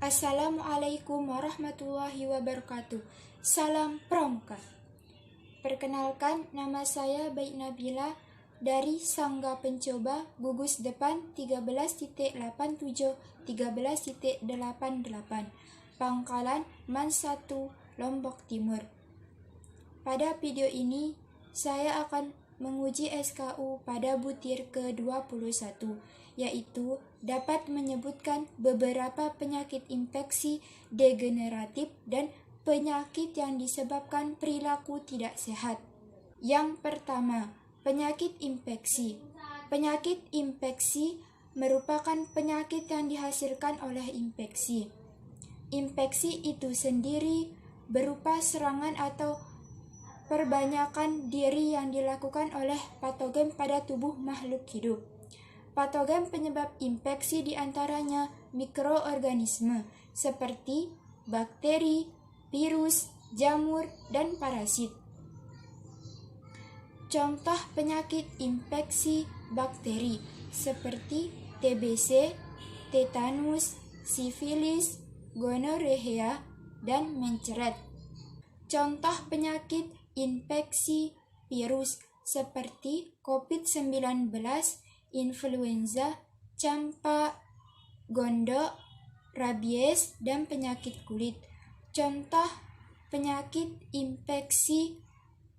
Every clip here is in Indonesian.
Assalamualaikum warahmatullahi wabarakatuh. Salam Pramuka. Perkenalkan, nama saya Baik Nabila dari Sangga Pencoba Gugus Depan 13.87 13.88 Pangkalan Man 1 Lombok Timur. Pada video ini saya akan menguji SKU pada butir ke-21, yaitu dapat menyebutkan beberapa penyakit infeksi degeneratif dan penyakit yang disebabkan perilaku tidak sehat. Yang pertama, penyakit infeksi. Penyakit infeksi merupakan penyakit yang dihasilkan oleh infeksi. Infeksi itu sendiri berupa serangan atau perbanyakan diri yang dilakukan oleh patogen pada tubuh makhluk hidup. Patogen penyebab infeksi diantaranya mikroorganisme seperti bakteri, virus, jamur, dan parasit. Contoh penyakit infeksi bakteri seperti TBC, tetanus, sifilis, gonorrea, dan mencret. Contoh penyakit infeksi virus seperti COVID-19, influenza, campak, gondok, rabies, dan penyakit kulit. Contoh penyakit infeksi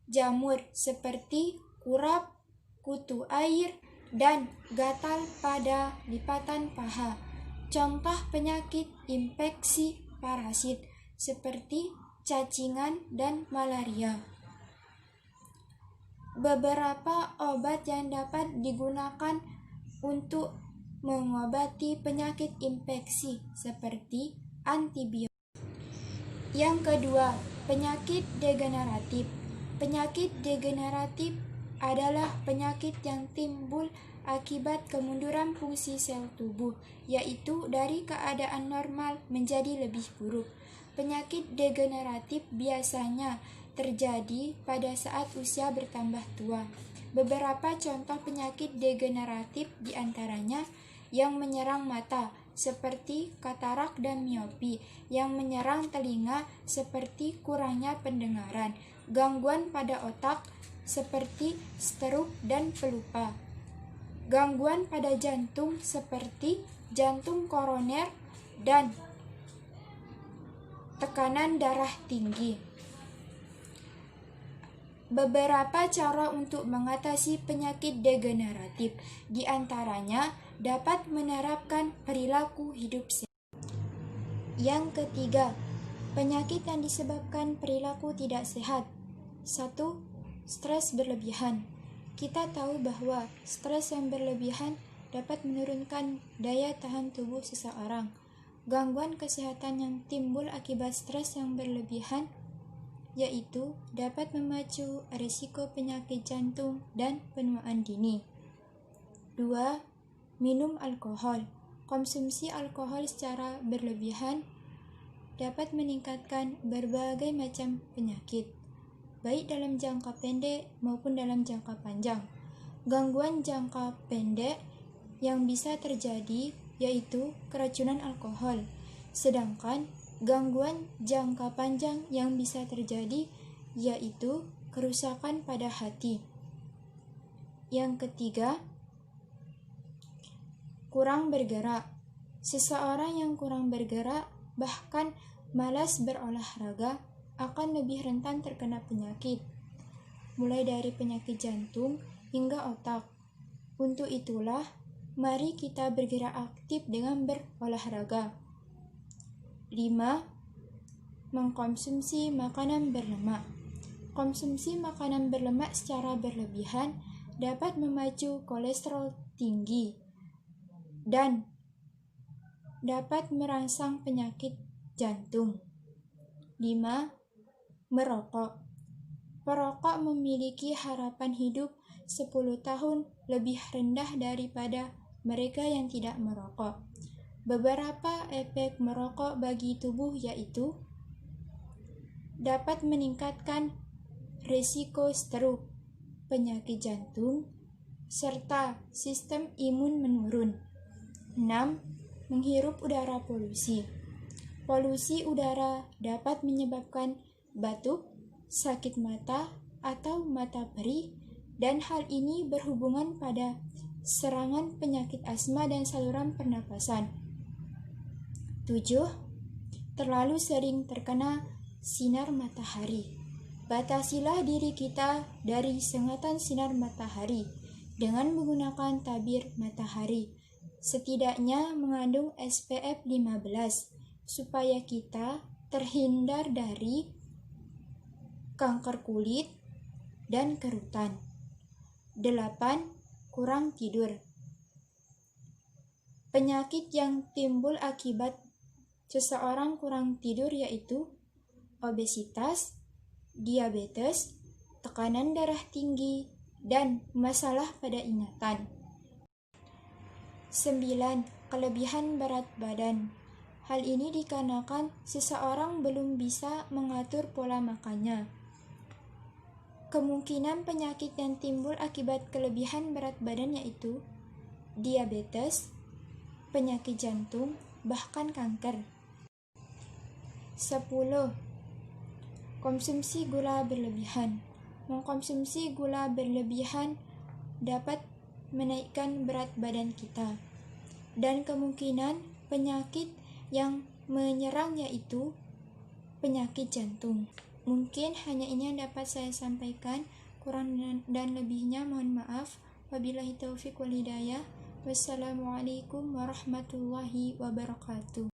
jamur seperti kurap, kutu air, dan gatal pada lipatan paha. Contoh penyakit infeksi parasit seperti cacingan dan malaria. Beberapa obat yang dapat digunakan untuk mengobati penyakit infeksi seperti antibiotik. Yang kedua, penyakit degeneratif. Penyakit degeneratif adalah penyakit yang timbul akibat kemunduran fungsi sel tubuh, yaitu dari keadaan normal menjadi lebih buruk. Penyakit degeneratif biasanya terjadi pada saat usia bertambah tua. Beberapa contoh penyakit degeneratif diantaranya yang menyerang mata, seperti katarak dan miopi, yang menyerang telinga, seperti kurangnya pendengaran, gangguan pada otak, seperti stroke dan pelupa, gangguan pada jantung, seperti jantung koroner, dan tekanan darah tinggi. Beberapa cara untuk mengatasi penyakit degeneratif, diantaranya dapat menerapkan perilaku hidup sehat. Yang ketiga, penyakit yang disebabkan perilaku tidak sehat. 1. Stres berlebihan. Kita tahu bahwa stres yang berlebihan dapat menurunkan daya tahan tubuh seseorang. Gangguan kesehatan yang timbul akibat stres yang berlebihan yaitu dapat memacu risiko penyakit jantung dan penuaan dini. 2. Minum alkohol. Konsumsi alkohol secara berlebihan dapat meningkatkan berbagai macam penyakit, baik dalam jangka pendek maupun dalam jangka panjang. Gangguan jangka pendek yang bisa terjadi yaitu keracunan alkohol, sedangkan gangguan jangka panjang yang bisa terjadi yaitu kerusakan pada hati. Yang ketiga, kurang bergerak. Seseorang yang kurang bergerak, bahkan malas berolahraga, akan lebih rentan terkena penyakit, mulai dari penyakit jantung hingga otak. Untuk itulah, mari kita bergerak aktif dengan berolahraga. 5. Mengkonsumsi makanan berlemak. Konsumsi makanan berlemak secara berlebihan dapat memacu kolesterol tinggi dan dapat merangsang penyakit jantung. 5. Merokok. Perokok memiliki harapan hidup 10 tahun lebih rendah daripada mereka yang tidak merokok. Beberapa efek merokok bagi tubuh yaitu dapat meningkatkan risiko stroke, penyakit jantung, serta sistem imun menurun. 6. Menghirup udara polusi. Polusi udara dapat menyebabkan batuk, sakit mata, atau mata perih, dan hal ini berhubungan pada serangan penyakit asma dan saluran pernapasan. 7. Terlalu sering terkena sinar matahari. Batasilah diri kita dari sengatan sinar matahari dengan menggunakan tabir matahari, setidaknya mengandung SPF 15, supaya kita terhindar dari kanker kulit dan kerutan. 8. Kurang tidur. Penyakit yang timbul akibat seseorang kurang tidur yaitu obesitas, diabetes, tekanan darah tinggi, dan masalah pada ingatan. 9. Kelebihan berat badan. Hal ini dikarenakan seseorang belum bisa mengatur pola makannya. Kemungkinan penyakit yang timbul akibat kelebihan berat badan yaitu diabetes, penyakit jantung, bahkan kanker. 10. Konsumsi gula berlebihan. Mengkonsumsi gula berlebihan dapat menaikkan berat badan kita, dan kemungkinan penyakit yang menyerang yaitu penyakit jantung. Mungkin hanya ini yang dapat saya sampaikan, kurang dan lebihnya mohon maaf. Wabillahi taufiq wal hidayah. Wassalamualaikum warahmatullahi wabarakatuh.